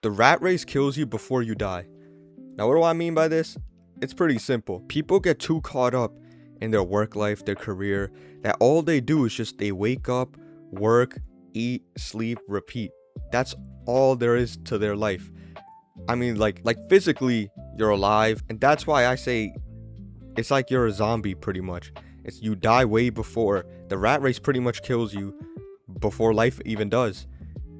The rat race kills you before you die. Now, what do I mean by this? It's pretty simple. People get too caught up in their work life, their career, that all they do is just they wake up, work, eat, sleep, repeat. That's all there is to their life. I mean, like physically, you're alive, and that's why I say it's like you're a zombie pretty much. It's you die way before. The rat race pretty much kills you before life even does.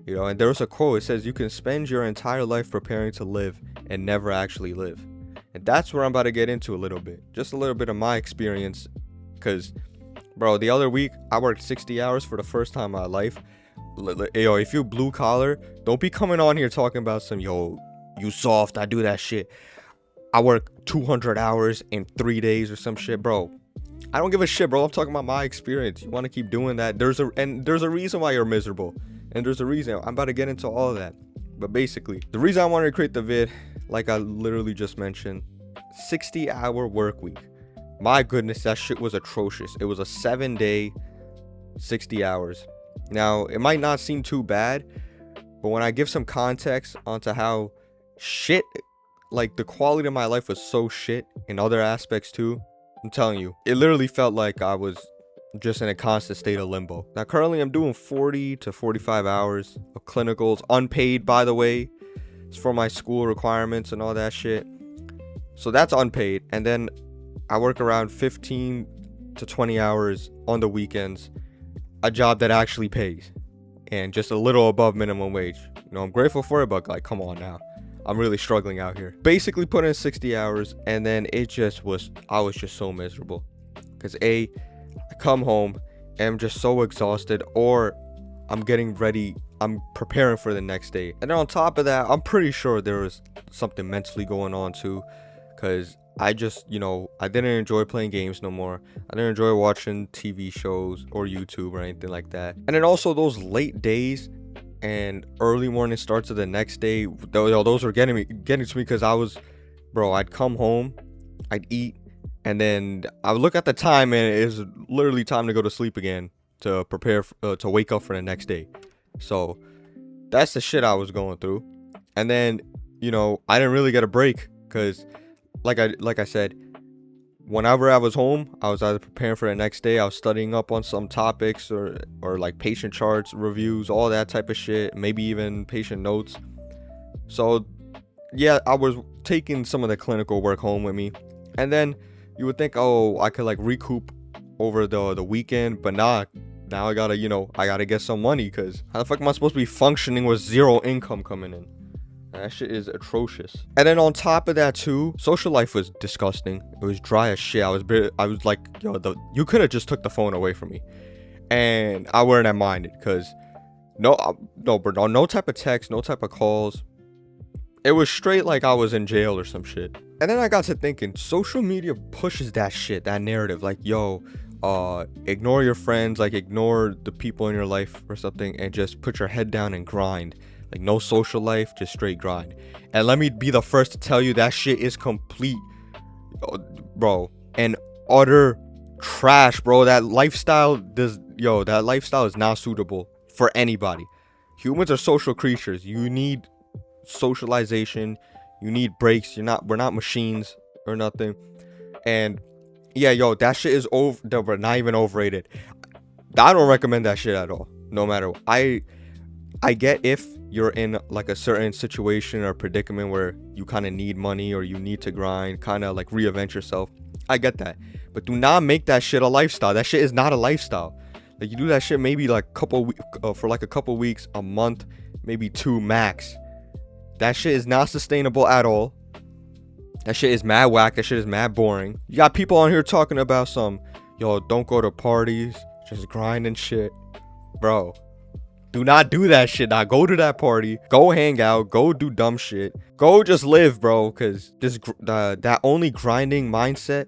You know, and there's a quote, it says you can spend your entire life preparing to live and never actually live. And that's where I'm about to get into a little bit. Just a little bit of my experience. Because, bro, the other week, I worked 60 hours for the first time in my life. Yo, if you blue collar, don't be coming on here talking about some, yo, you soft, I do that shit. I work 200 hours in 3 days or some shit, bro. I don't give a shit, bro. I'm talking about my experience. You want to keep doing that. There's a reason why you're miserable. And there's a reason. I'm about to get into all of that. But basically, the reason I wanted to create the vid, like I literally just mentioned, 60-hour work week. My goodness, that shit was atrocious. It was a 7-day, 60 hours. Now, it might not seem too bad, but when I give some context onto how shit, like the quality of my life was so shit in other aspects too, I'm telling you, it literally felt like I was just in a constant state of limbo. Now, currently I'm doing 40 to 45 hours of clinicals, unpaid, by the way. It's for my school requirements and all that shit. So that's unpaid. And then I work around 15 to 20 hours on the weekends, a job that actually pays and just a little above minimum wage. You know, I'm grateful for it, but like, come on now. I'm really struggling out here. Basically put in 60 hours, and then I was just so miserable. Because I come home and I'm just so exhausted, or I'm getting ready, I'm preparing for the next day. And then on top of that, I'm pretty sure there was something mentally going on too, because I just, you know, I didn't enjoy playing games no more. I didn't enjoy watching TV shows or YouTube or anything like that. And then also those late days and early morning starts of the next day, those were getting to me, because I'd come home, I'd eat, and then I would look at the time, and it's literally time to go to sleep again to prepare to wake up for the next day. So that's the shit I was going through. And then, you know, I didn't really get a break, because like I said, whenever I was home, I was either preparing for the next day, I was studying up on some topics or like patient charts, reviews, all that type of shit, maybe even patient notes. So yeah, I was taking some of the clinical work home with me. And then you would think, oh, I could like recoup over the weekend, but nah, now I gotta get some money, because how the fuck am I supposed to be functioning with zero income coming in? That shit is atrocious. And then on top of that too, social life was disgusting. It was dry as shit. I was like, yo, you could have just took the phone away from me, and I wouldn't have minded, because no, bro, no type of text, no type of calls. It was straight like I was in jail or some shit. And then I got to thinking, social media pushes that shit, that narrative, like, yo, ignore your friends, like ignore the people in your life or something, and just put your head down and grind. Like, no social life, just straight grind. And let me be the first to tell you, that shit is complete, bro, and utter trash, bro. That lifestyle is not suitable for anybody. Humans are social creatures. You need socialization. You need breaks. We're not machines or nothing. And yeah, yo, that shit is not even overrated. I don't recommend that shit at all. No matter what. I get if you're in like a certain situation or predicament where you kind of need money or you need to grind, kind of like reinvent yourself. I get that. But do not make that shit a lifestyle. That shit is not a lifestyle. Like, you do that shit maybe like for like a couple weeks, a month, maybe 2 max. That shit is not sustainable at all. That shit is mad whack. That shit is mad boring. You got people on here talking about some, yo, don't go to parties, just grind and shit. Bro, do not do that shit. Now go to that party, go hang out, go do dumb shit, go just live, bro. Because that only grinding mindset,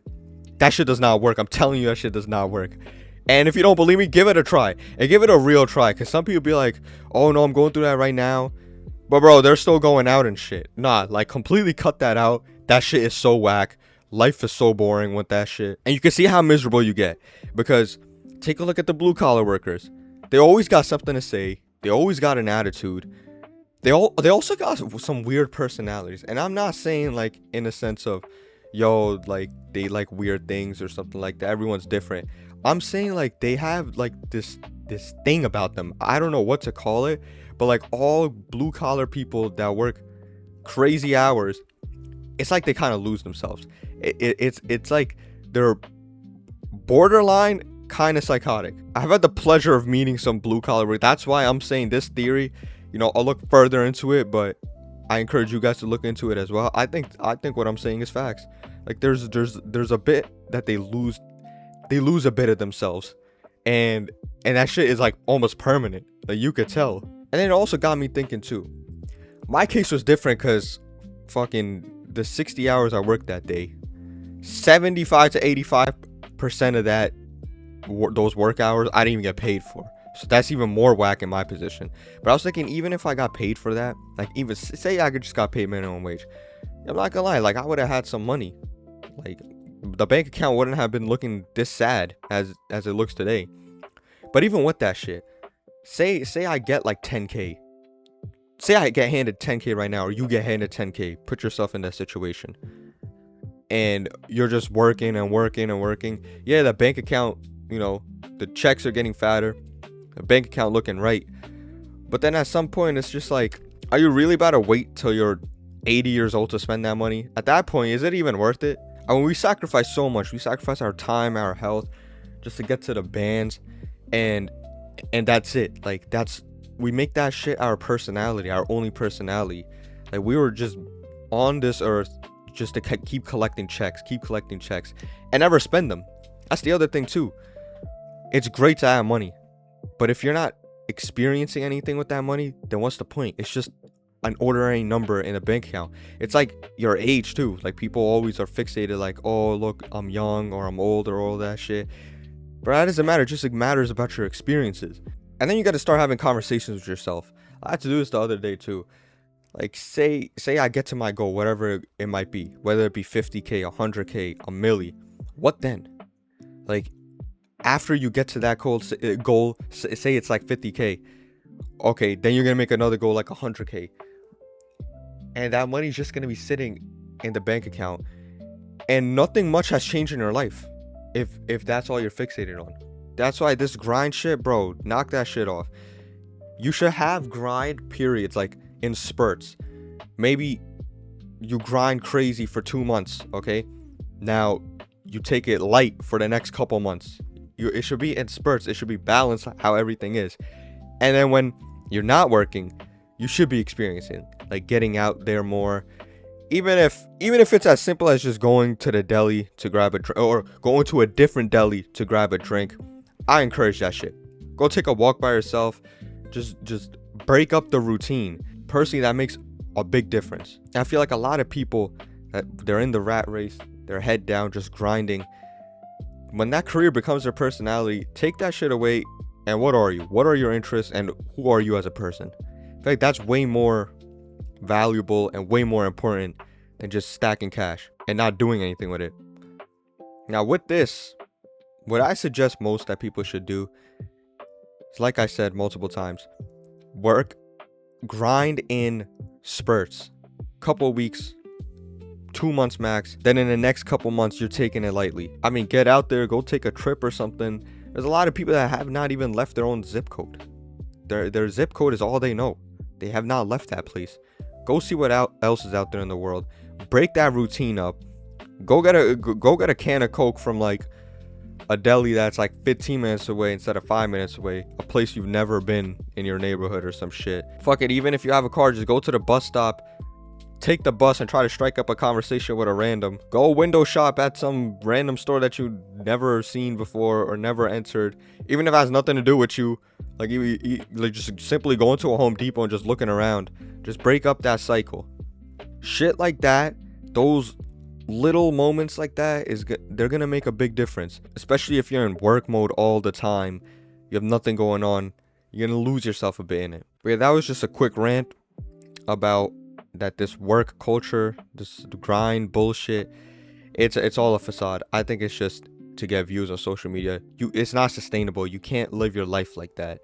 that shit does not work. I'm telling you, that shit does not work. And if you don't believe me, give it a try, and give it a real try. Because some people be like, oh no, I'm going through that right now, but bro, they're still going out and shit. Nah, like, completely cut that out. That shit is so whack. Life is so boring with that shit. And you can see how miserable you get, because take a look at the blue collar workers. They always got something to say. They always got an attitude. They also got some weird personalities, and I'm not saying like in a sense of, yo, like they like weird things or something like that. Everyone's different. I'm saying like they have like this thing about them. I don't know what to call it, but like all blue collar people that work crazy hours, it's like they kind of lose themselves. It's like they're borderline kind of psychotic. I've had the pleasure of meeting some blue collar work. That's why I'm saying this theory. I'll look further into it, but I encourage you guys to look into it as well. I think what I'm saying is facts. Like there's a bit that they lose a bit of themselves, and that shit is like almost permanent. Like you could tell. And then it also got me thinking too. My case was different because fucking the 60 hours I worked that day, 75 to 85% of those work hours I didn't even get paid for. So that's even more whack in my position. But I was thinking, even if I got paid for that, like even say I just got paid minimum wage, I'm not gonna lie, like I would have had some money. Like the bank account wouldn't have been looking this sad as it looks today. But even with that shit, say I get like 10K. Say I get handed 10K right now, or you get handed 10K. Put yourself in that situation. And you're just working and working and working. Yeah, the bank account, the checks are getting fatter. The bank account looking right. But then at some point, it's just like, are you really about to wait till you're 80 years old to spend that money? At that point, is it even worth it? I mean, we sacrifice so much. We sacrifice our time, our health, just to get to the bands. And that's it. Like, we make that shit our personality, our only personality. Like, we were just on this earth just to keep collecting checks, and never spend them. That's the other thing too. It's great to have money, but if you're not experiencing anything with that money, then what's the point? It's just an ordinary number in a bank account. It's like your age too. Like people always are fixated like, oh look, I'm young or I'm old or all that shit. But that doesn't matter. It just matters about your experiences. And then you got to start having conversations with yourself. I had to do this the other day too. Like say I get to my goal, whatever it might be, whether it be 50K, 100K, a milli. What then? Like after you get to that goal, say it's like 50K. Okay, then you're gonna make another goal like 100K, and that money's just gonna be sitting in the bank account, and nothing much has changed in your life. If that's all you're fixated on. That's why this grind shit, bro, knock that shit off. You should have grind periods, like in spurts. Maybe you grind crazy for 2 months, okay? Now you take it light for the next couple months. It should be in spurts. It should be balanced how everything is. And then when you're not working, you should be experiencing, like getting out there more. Even if it's as simple as just going to the deli to grab a drink, or going to a different deli to grab a drink, I encourage that shit. Go take a walk by yourself. Just break up the routine. Personally, that makes a big difference. I feel like a lot of people that they're in the rat race, they're head down, just grinding. When that career becomes their personality, take that shit away. And what are you? What are your interests? And who are you as a person? In fact, that's way more valuable and way more important than just stacking cash and not doing anything with it. Now, with this, what I suggest most that people should do is, like I said multiple times, grind in spurts. Couple weeks, 2 months max. Then in the next couple months, you're taking it lightly. I mean, get out there, go take a trip or something. There's a lot of people that have not even left their own zip code. Their zip code is all they know. They have not left that place. Go see what else is out there in the world. Break that routine up. Go get a can of Coke from like a deli that's like 15 minutes away instead of 5 minutes away. A place you've never been in your neighborhood or some shit. Fuck it, even if you have a car, just go to the bus stop. Take the bus and try to strike up a conversation with a random. Go window shop at some random store that you've never seen before or never entered. Even if it has nothing to do with you. Like, like just simply going to a Home Depot and just looking around. Just break up that cycle. Shit like that, those little moments like that, they're gonna make a big difference. Especially if you're in work mode all the time. You have nothing going on. You're gonna lose yourself a bit in it. But yeah, that was just a quick rant about that this work culture, this grind bullshit, it's all a facade. I think it's just to get views on social media. It's not sustainable. You can't live your life like that.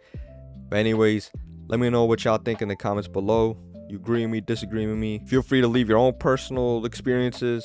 But anyways, Let me know what y'all think in the comments below. You agree with me, disagree with me? Feel free to leave your own personal experiences.